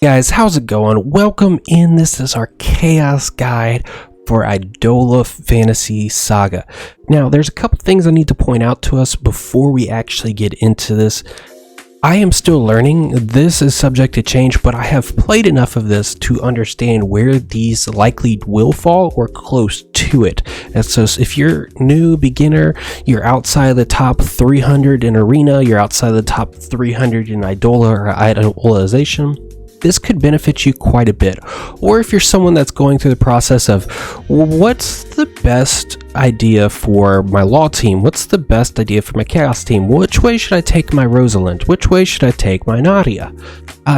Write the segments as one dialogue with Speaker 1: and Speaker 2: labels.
Speaker 1: Guys, how's it going? Welcome in. This is our chaos guide for Idola Phantasy Saga. Now, there's a couple things I need to point out to us before we actually get into this. I am still learning. This is subject to change, but I have played enough of this to understand where these likely will fall or close to it. And so if you're new, beginner, you're outside the top 300 in Arena, you're outside the top 300 in Idola or Idolization, this could benefit you quite a bit. Or if you're someone that's going through the process of, what's the best idea for my law team? What's the best idea for my chaos team? Which way should I take my Rosalind? Which way should I take my Nadia?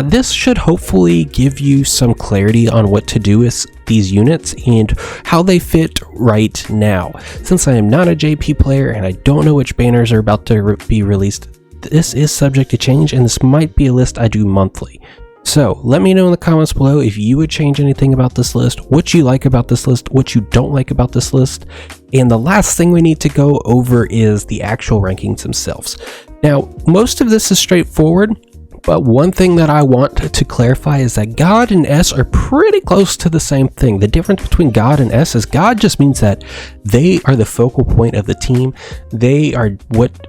Speaker 1: This should hopefully give you some clarity on what to do with these units and how they fit right now. Since I am not a JP player and I don't know which banners are about to be released, this is subject to change and this might be a list I do monthly. So let me know in the comments below if you would change anything about this list, what you like about this list, what you don't like about this list. And the last thing we need to go over is the actual rankings themselves. Now, most of this is straightforward, but one thing that I want to clarify is that God and S are pretty close to the same thing. The difference between God and S is God just means that they are the focal point of the team. They are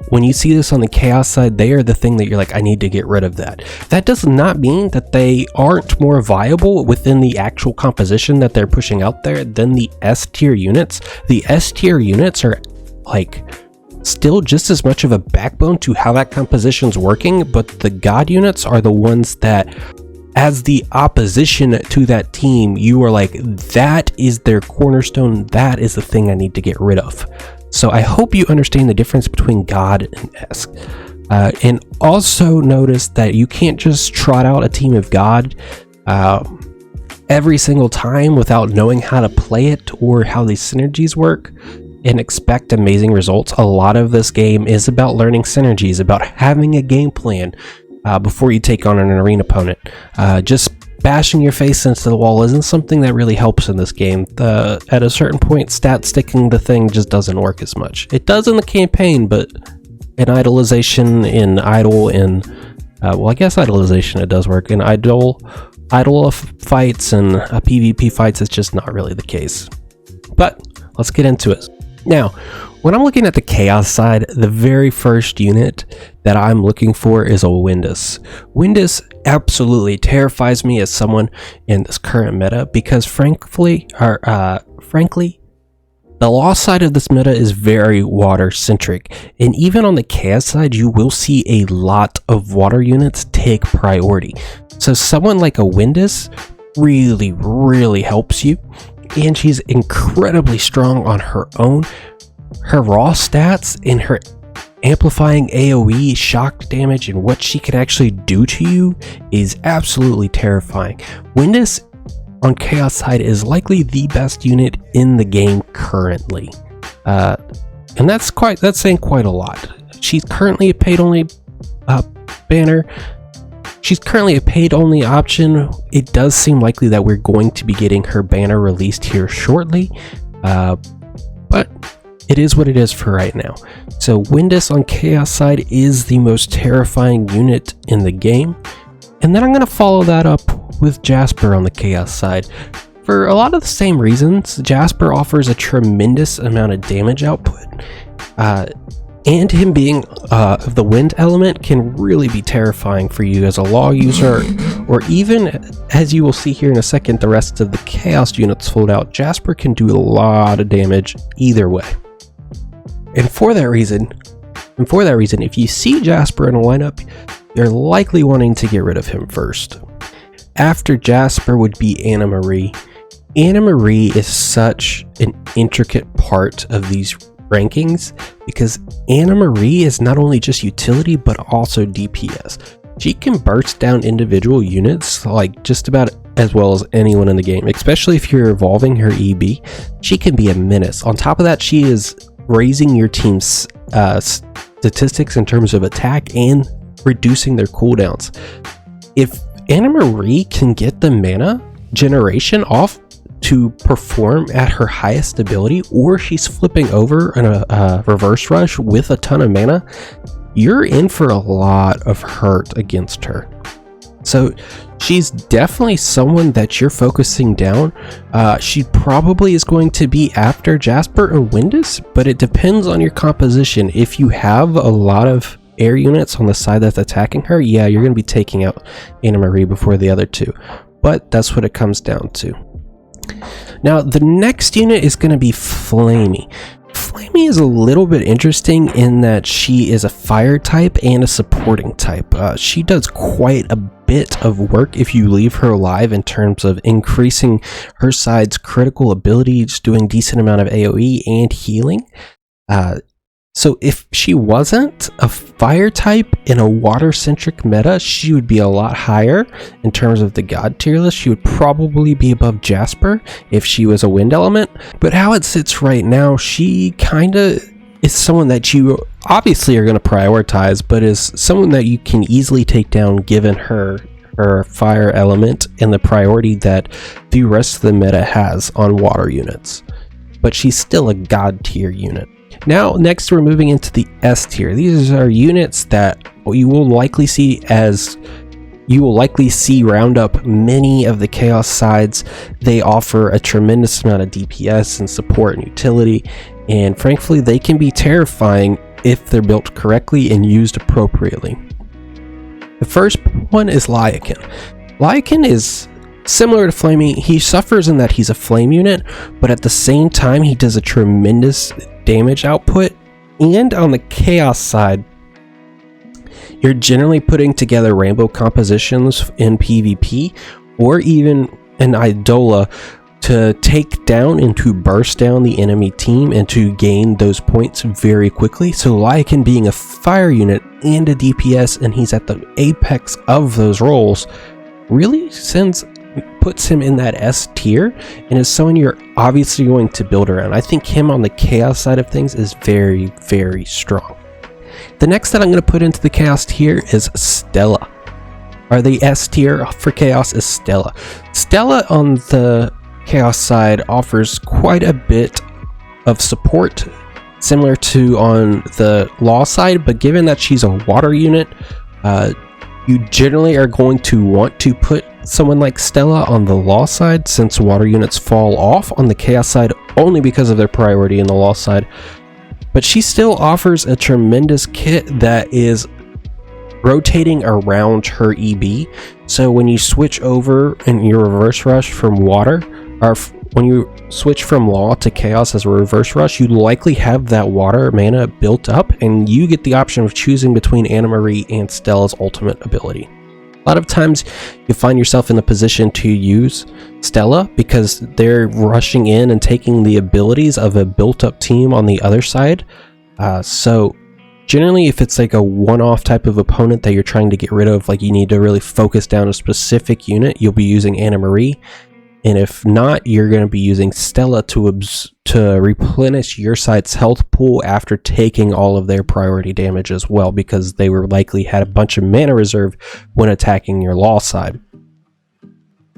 Speaker 1: when you see this on the chaos side, they are the thing that you're like, I need to get rid of that. That does not mean that they aren't more viable within the actual composition that they're pushing out there than the S tier units. The S tier units are like still just as much of a backbone to how that composition's working, but the God units are the ones that, as the opposition to that team, you are like, that is their cornerstone, that is the thing I need to get rid of. So I hope you understand the difference between God and S. And also notice that you can't just trot out a team of God every single time without knowing how to play it or how these synergies work and expect amazing results. A lot of this game is about learning synergies, about having a game plan before you take on an arena opponent. Just bashing your face into the wall isn't something that really helps in this game. At a certain point, stat sticking the thing just doesn't work as much. It does in the campaign, but in idolization, in idol, in well, I guess idolization it does work. In Idola fights and PvP fights, it's just not really the case. But let's get into it. Now, when I'm looking at the chaos side, the very first unit that I'm looking for is a Windus. Windus absolutely terrifies me as someone in this current meta because frankly, the law side of this meta is very water centric, and even on the chaos side, you will see a lot of water units take priority. So someone like a Windus really helps you. And she's incredibly strong on her own. Her raw stats and her amplifying AoE, shock damage, and what she can actually do to you is absolutely terrifying. Windus on Chaos side is likely the best unit in the game currently. And that's saying quite a lot. She's currently a paid-only banner. She's currently a paid-only option. It does seem likely that we're going to be getting her banner released here shortly, but it is what it is for right now. So Windus on Chaos side is the most terrifying unit in the game, and then I'm going to follow that up with Jasper on the Chaos side. For a lot of the same reasons, Jasper offers a tremendous amount of damage output, and him being the wind element can really be terrifying for you as a law user, or even, as you will see here in a second, the rest of the chaos units fold out. Jasper can do a lot of damage either way. And for that reason, if you see Jasper in a lineup, you're likely wanting to get rid of him first. After Jasper would be Anna Marie. Anna Marie is such an intricate part of these rankings because Anna Marie is not only just utility but also DPS. She can burst down individual units like just about as well as anyone in the game, especially if you're evolving her EB. She can be a menace. On top of that, she is raising your team's statistics in terms of attack and reducing their cooldowns. If Anna Marie can get the mana generation off to perform at her highest ability, or she's flipping over in a reverse rush with a ton of mana, you're in for a lot of hurt against her. So she's definitely someone that you're focusing down. She probably is going to be after Jasper and Windus, but it depends on your composition. If you have a lot of air units on the side that's attacking her, yeah, you're going to be taking out Anna Marie before the other two. But that's what it comes down to. Now, the next unit is going to be Flamey. Flamey is a little bit interesting in that she is a fire type and a supporting type. She does quite a bit of work if you leave her alive in terms of increasing her side's critical abilities, doing decent amount of AoE and healing. So if she wasn't a fire type in a water-centric meta, she would be a lot higher in terms of the god tier list. She would probably be above Jasper if she was a wind element. But how it sits right now, she kind of is someone that you obviously are going to prioritize, but is someone that you can easily take down given her fire element and the priority that the rest of the meta has on water units. But she's still a god tier unit. Now, next we're moving into the S tier. These are units that you will likely see round up many of the chaos sides. They offer a tremendous amount of DPS and support and utility, and frankly, they can be terrifying if they're built correctly and used appropriately. The first one is Likin. Likin is similar to Flamey. He suffers in that he's a flame unit, but at the same time, he does a tremendous damage output. And on the chaos side, you're generally putting together rainbow compositions in PvP or even an Idola to take down and to burst down the enemy team and to gain those points very quickly. So Likin being a fire unit and a DPS, and he's at the apex of those roles, really puts him in that S tier and is someone you're obviously going to build around. I think him on the chaos side of things is very, very strong. The next that I'm going to put into the chaos tier is Stella. Or the S tier for chaos is Stella. Stella on the chaos side offers quite a bit of support, similar to on the law side, but given that she's a water unit, you generally are going to want to put someone like Stella on the law side, since water units fall off on the chaos side only because of their priority in the law side. But she still offers a tremendous kit that is rotating around her EB. So when you switch over and you reverse rush from water, or when you switch from law to chaos as a reverse rush, you likely have that water mana built up, and you get the option of choosing between Anna Marie and Stella's ultimate ability. A lot of times you find yourself in the position to use Stella because they're rushing in and taking the abilities of a built-up team on the other side. So generally, if it's like a one-off type of opponent that you're trying to get rid of, like you need to really focus down a specific unit, you'll be using Anna Marie. And if not, you're going to be using Stella to replenish your side's health pool after taking all of their priority damage as well, because they were likely had a bunch of mana reserve when attacking your law side.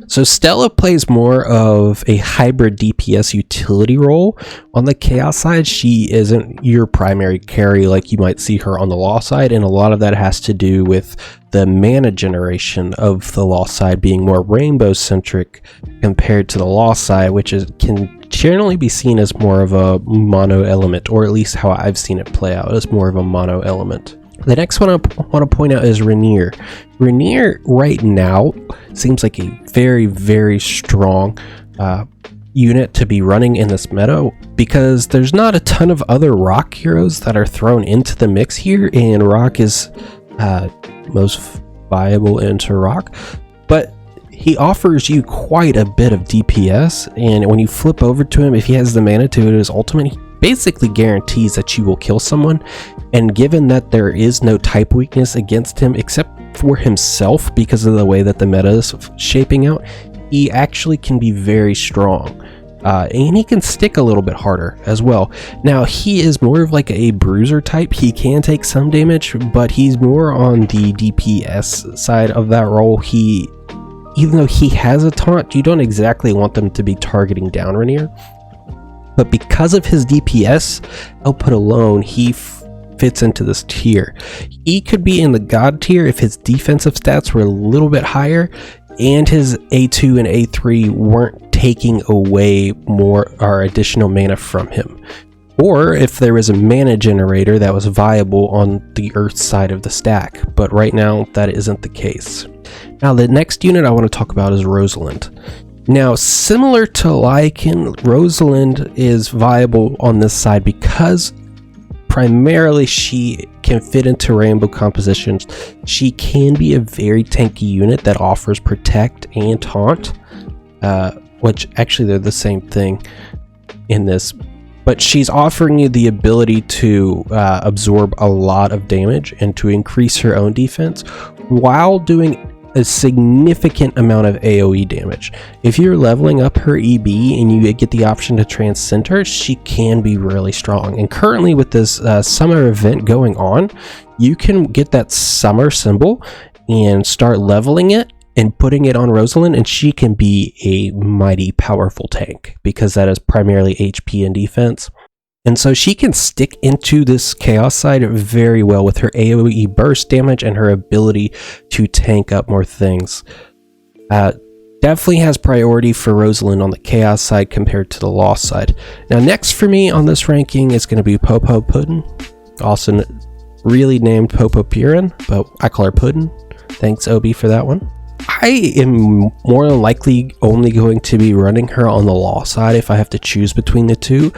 Speaker 1: So Stella plays more of a hybrid DPS utility role. On the chaos side, she isn't your primary carry like you might see her on the law side, and a lot of that has to do with the mana generation of the law side being more rainbow centric compared to the law side, which can generally be seen as more of a mono element, or at least how I've seen it play out as more of a mono element. The next one I want to point out is Rainier. Rainier right now seems like a very, very strong unit to be running in this meta, because there's not a ton of other rock heroes that are thrown into the mix here, and rock is most viable into rock, but he offers you quite a bit of DPS, and when you flip over to him, if he has the mana to his ultimate, he basically guarantees that you will kill someone. And given that there is no type weakness against him except for himself because of the way that the meta is shaping out, he actually can be very strong. And he can stick a little bit harder as well. Now, he is more of like a bruiser type. He can take some damage, but he's more on the DPS side of that role. Even though he has a taunt, you don't exactly want them to be targeting down Rainier. But because of his DPS output alone, he fits into this tier. He could be in the god tier if his defensive stats were a little bit higher and his A2 and A3 weren't taking away more or additional mana from him, or if there was a mana generator that was viable on the earth side of the stack, but right now that isn't the case. Now the next unit I want to talk about is Rosalind. Now, similar to Likin, Rosalind is viable on this side because primarily she can fit into rainbow compositions. She can be a very tanky unit that offers protect and taunt, which actually they're the same thing in this, but she's offering you the ability to absorb a lot of damage and to increase her own defense while doing a significant amount of AoE damage. If you're leveling up her EB and you get the option to transcend her, she can be really strong. And currently with this summer event going on, you can get that summer symbol and start leveling it and putting it on Rosalind, and she can be a mighty powerful tank because that is primarily HP and defense. And so she can stick into this chaos side very well with her AoE burst damage and her ability to tank up more things. Definitely has priority for Rosalind on the chaos side compared to the lost side. Now next for me on this ranking is going to be Popo Puddin, also really named Popo Purin, but I call her Puddin. Thanks Obi for that one. I am more than likely only going to be running her on the lost side if I have to choose between the two.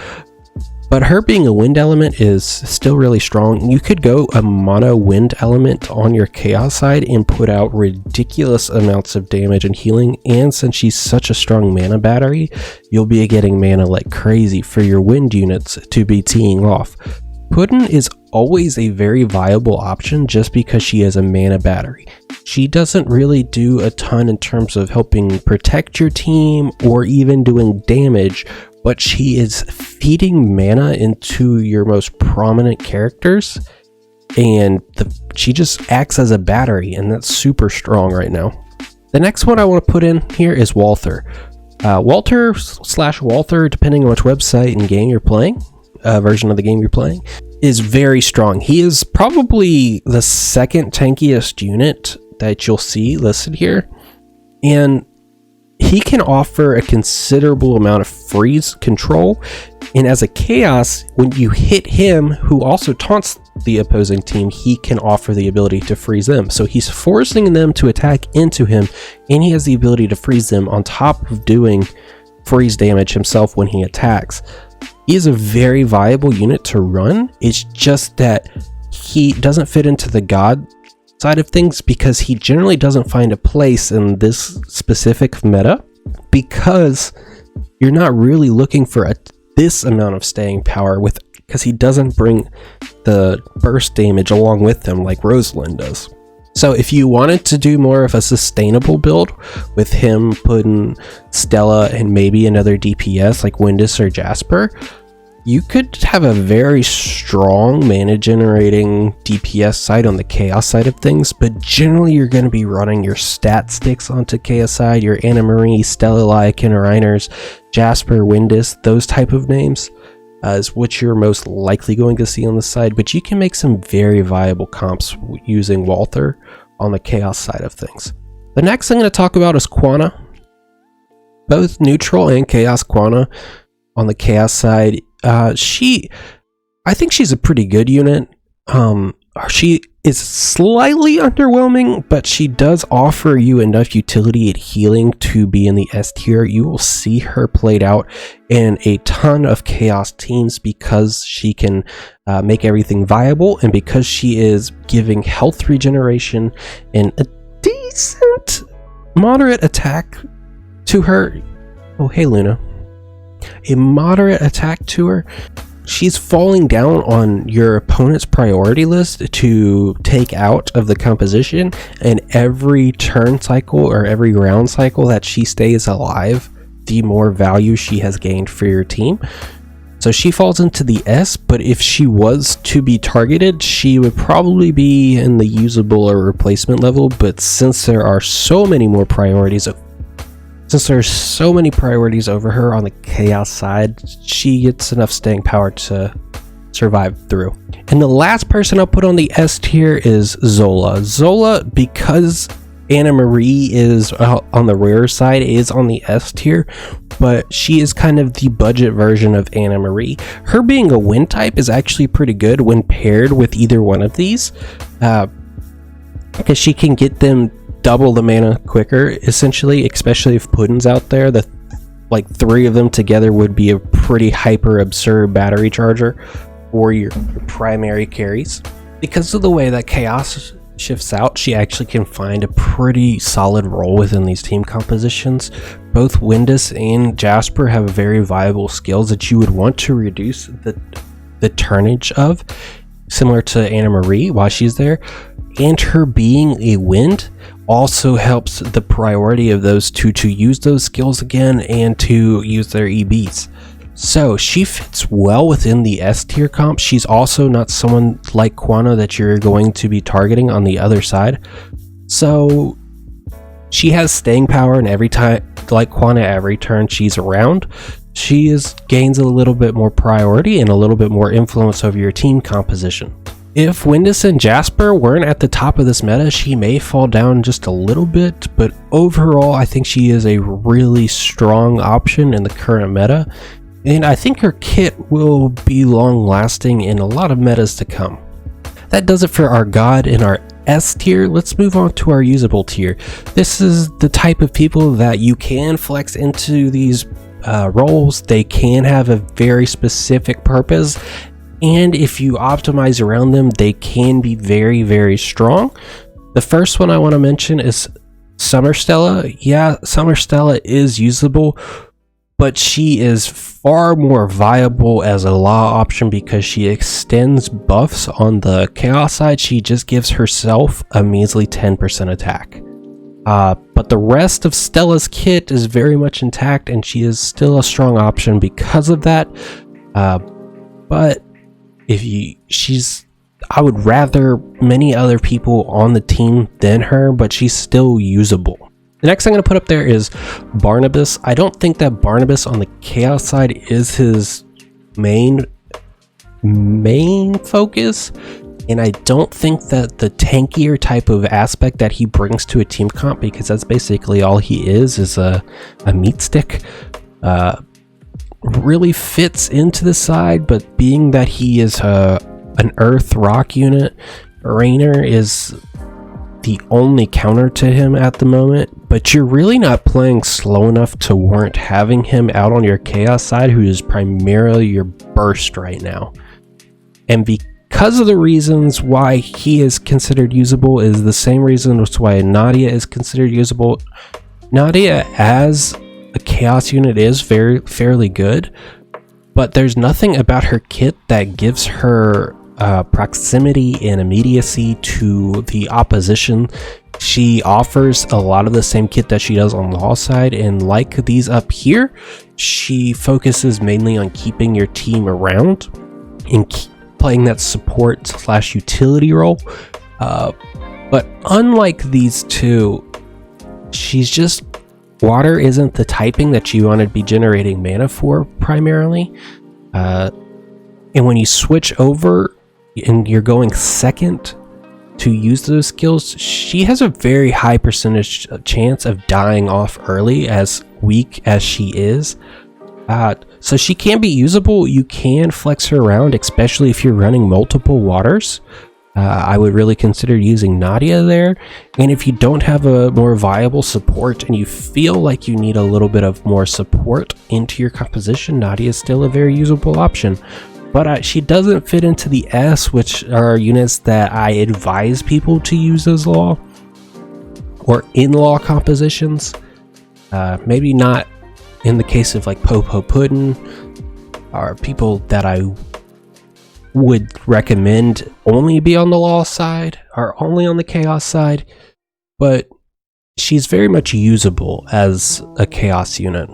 Speaker 1: But her being a wind element is still really strong. You could go a mono wind element on your chaos side and put out ridiculous amounts of damage and healing. And since she's such a strong mana battery, you'll be getting mana like crazy for your wind units to be teeing off. Puddin is always a very viable option just because she is a mana battery. She doesn't really do a ton in terms of helping protect your team or even doing damage, but she is feeding mana into your most prominent characters, and she just acts as a battery, and that's super strong right now. The next one I want to put in here is Walther. Walther, depending on which website and game you're playing, version of the game you're playing, is very strong. He is probably the second tankiest unit that you'll see listed here, and he can offer a considerable amount of freeze control, and as a chaos, when you hit him, who also taunts the opposing team, he can offer the ability to freeze them. So he's forcing them to attack into him, and he has the ability to freeze them on top of doing freeze damage himself when he attacks. He is a very viable unit to run. It's just that he doesn't fit into the god side of things because he generally doesn't find a place in this specific meta, because you're not really looking for this amount of staying power because he doesn't bring the burst damage along with him like Rosalind does. So if you wanted to do more of a sustainable build with him, Puddin, Stella, and maybe another DPS like Windus or Jasper, you could have a very strong mana generating DPS side on the chaos side of things, but generally you're going to be running your stat sticks onto chaos side, your Anna Marie, Stella, Likin, Rainiers, Jasper, Windus, those type of names is what you're most likely going to see on the side, but you can make some very viable comps using Walther on the chaos side of things. The next I'm going to talk about is Quanah. Both neutral and chaos Quanah on the chaos side. I think she's a pretty good unit. She is slightly underwhelming, but she does offer you enough utility and healing to be in the S tier. You will see her played out in a ton of chaos teams because she can make everything viable, and because she is giving health regeneration and a decent moderate attack to her. Oh, hey Luna. A moderate attack to her. She's falling down on your opponent's priority list to take out of the composition, and every turn cycle or every round cycle that she stays alive, the more value she has gained for your team. So she falls into the S, but if she was to be targeted, she would probably be in the usable or replacement level, but since there are so many more priorities over her on the chaos side, she gets enough staying power to survive through. And the last person I'll put on the S tier is Zola. Zola, because Anna Marie is on the rare side, is on the S tier, but she is kind of the budget version of Anna Marie. Her being a wind type is actually pretty good when paired with either one of these, because she can get them double the mana quicker, essentially, especially if Puddin's out there. The like 3 of them together would be a pretty hyper absurd battery charger for your primary carries. Because of the way that Chaos shifts out, she actually can find a pretty solid role within these team compositions. Both Windus and Jasper have very viable skills that you would want to reduce the turnage of, similar to Anna Marie while she's there. And her being a wind also helps the priority of those two to use those skills again and to use their EBs. So she fits well within the S tier comp. She's also not someone like Quanah that you're going to be targeting on the other side. So she has staying power, and every time, like Quanah, every turn she's around, she gains a little bit more priority and a little bit more influence over your team composition. If Windus and Jasper weren't at the top of this meta, she may fall down just a little bit, but overall I think she is a really strong option in the current meta, and I think her kit will be long lasting in a lot of metas to come. That does it for our god in our S tier. Let's move on to our usable tier. This is the type of people that you can flex into these roles. They can have a very specific purpose, and if you optimize around them, they can be very, very strong. The first one I want to mention is Summerstella. Yeah, Summerstella is usable, but she is far more viable as a law option because she extends buffs on the chaos side. She just gives herself a measly 10% attack. But the rest of Stella's kit is very much intact, and she is still a strong option because of that. But I would rather many other people on the team than her, but she's still usable. The next thing I'm going to put up there is Barnabas. I don't think that Barnabas on the chaos side is his main focus, and I don't think that the tankier type of aspect that he brings to a team comp, because that's basically all he is a meat stick, really fits into the side. But being that he is an earth rock unit, Rainier is the only counter to him at the moment, but you're really not playing slow enough to warrant having him out on your chaos side, who is primarily your burst right now. And because of the reasons why he is considered usable is the same reason as why Nadia is considered usable. Nadia as a chaos unit is fairly good, but there's nothing about her kit that gives her proximity and immediacy to the opposition. She offers a lot of the same kit that she does on the law side, and like these up here, she focuses mainly on keeping your team around and playing that support / utility role. But unlike these two, she's just water isn't the typing that you want to be generating mana for primarily. And when you switch over and you're going second to use those skills, she has a very high percentage chance of dying off early, as weak as she is. So she can be usable. You can flex her around, especially if you're running multiple waters. I would really consider using Nadia there. And if you don't have a more viable support and you feel like you need a little bit of more support into your composition, Nadia is still a very usable option. But she doesn't fit into the S, which are units that I advise people to use as law or in-law compositions. Maybe not in the case of like Popo Puddin, or people that I would recommend only be on the law side or only on the chaos side, but she's very much usable as a chaos unit.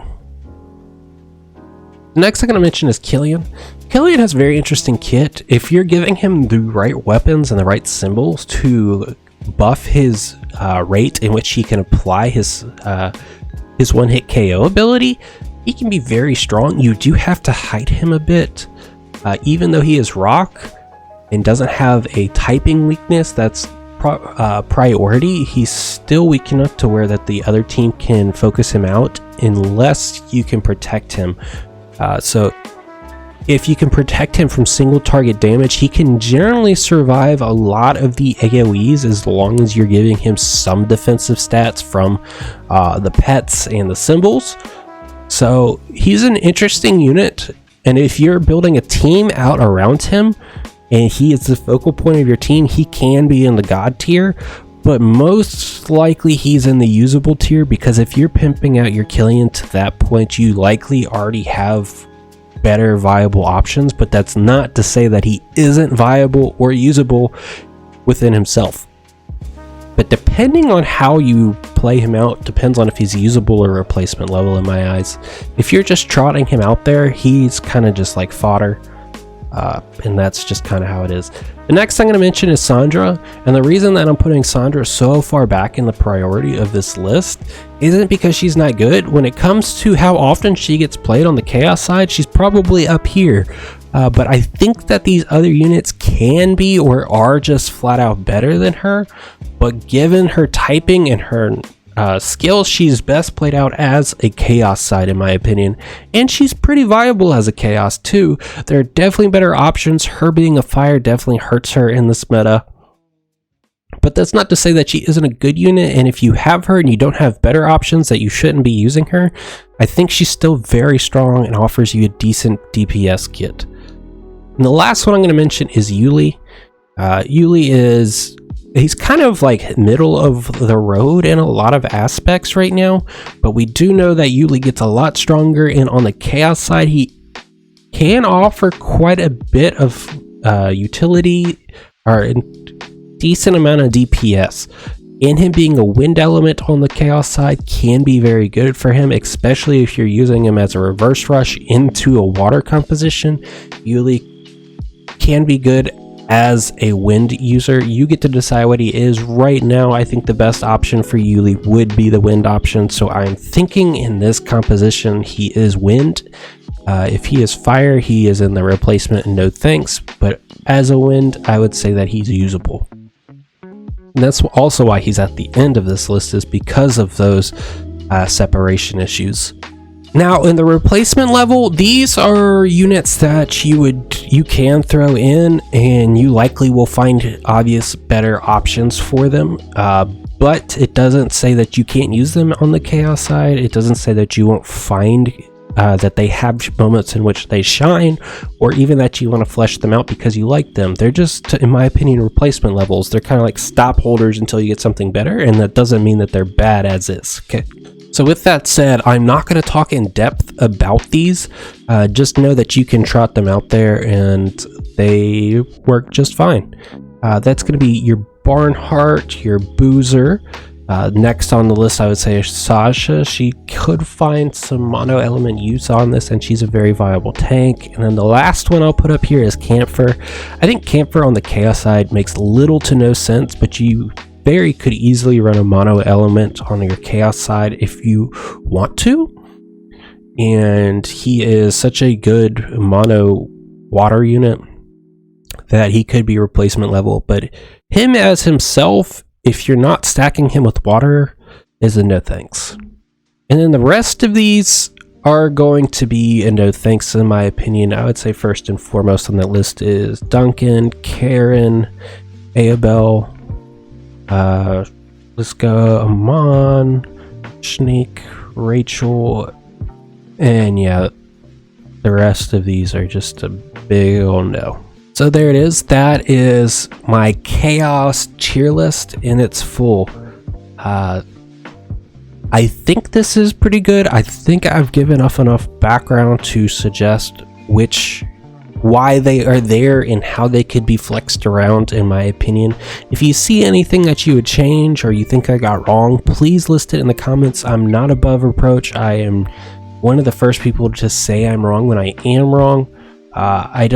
Speaker 1: The next thing I'm going to mention is Killian. Killian has a very interesting kit. If you're giving him the right weapons and the right symbols to buff his rate in which he can apply his one-hit KO ability, he can be very strong. You do have to hide him a bit, Even though he is rock and doesn't have a typing weakness that's priority, he's still weak enough to where that the other team can focus him out unless you can protect him. So if you can protect him from single target damage, he can generally survive a lot of the AoEs as long as you're giving him some defensive stats from the pets and the symbols. So he's an interesting unit, and if you're building a team out around him and he is the focal point of your team, he can be in the god tier, but most likely he's in the usable tier, because if you're pimping out your Killian to that point, you likely already have better viable options. But that's not to say that he isn't viable or usable within himself. But depending on how you play him out, depends on if he's usable or replacement level in my eyes. If you're just trotting him out there, he's kind of just like fodder. And that's just kind of how it is. The next thing I'm going to mention is Sandra, and the reason that I'm putting Sandra so far back in the priority of this list isn't because she's not good. When it comes to how often she gets played on the chaos side, she's probably up here, but I think that these other units can be or are just flat out better than her. But given her typing and her skills, she's best played out as a chaos side in my opinion, and she's pretty viable as a chaos too. There are definitely better options. Her being a fire definitely hurts her in this meta, but that's not to say that she isn't a good unit, and if you have her and you don't have better options, that you shouldn't be using her. I think she's still very strong and offers you a decent DPS kit. And the last one I'm going to mention is Yuli. He's kind of like middle of the road in a lot of aspects right now, but we do know that Yuli gets a lot stronger, and on the chaos side he can offer quite a bit of utility or a decent amount of DPS. And him being a wind element on the chaos side can be very good for him, especially if you're using him as a reverse rush into a water composition. Yuli can be good as a wind user. You get to decide what he is. Right now I think the best option for Yuli would be the wind option, so I'm thinking in this composition he is wind. If he is fire, he is in the replacement and no thanks, but as a wind I would say that he's usable. And that's also why he's at the end of this list, is because of those separation issues. Now in the replacement level, these are units that you can throw in, and you likely will find obvious better options for them, but it doesn't say that you can't use them on the chaos side. It doesn't say that you won't find that they have moments in which they shine, or even that you want to flesh them out because you like them. They're just, in my opinion, replacement levels. They're kind of like stop holders until you get something better, and that doesn't mean that they're bad as is. Okay. So with that said, I'm not going to talk in depth about these. Just know that you can trot them out there and they work just fine. That's going to be your Barnhart, your Boozer. Next on the list, I would say is Sasha. She could find some mono element use on this, and she's a very viable tank. And then the last one I'll put up here is Camphor. I think Camphor on the chaos side makes little to no sense, but you could easily run a mono element on your chaos side if you want to, and he is such a good mono water unit that he could be replacement level. But him as himself, if you're not stacking him with water, is a no thanks. And then the rest of these are going to be a no thanks in my opinion. I would say first and foremost on that list is Duncan, Karen, Abel, let's go Amon, Schneek, Rachel, and yeah, the rest of these are just a big old no. So there it is. That is my chaos tier list in its full. I think this is pretty good. I think I've given enough background to suggest why they are there and how they could be flexed around, in my opinion. If you see anything that you would change or you think I got wrong, please list it in the comments. I'm not above reproach. I am one of the first people to say I'm wrong when I am wrong. I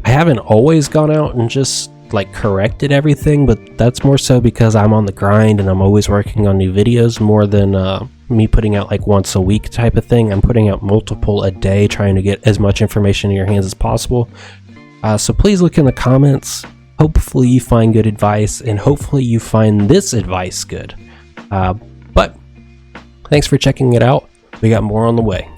Speaker 1: haven't always gone out and just like corrected everything, but that's more so because I'm on the grind and I'm always working on new videos more than me putting out like once a week type of thing. I'm putting out multiple a day, trying to get as much information in your hands as possible. So please look in the comments. Hopefully you find good advice, and hopefully you find this advice good. But thanks for checking it out. We got more on the way.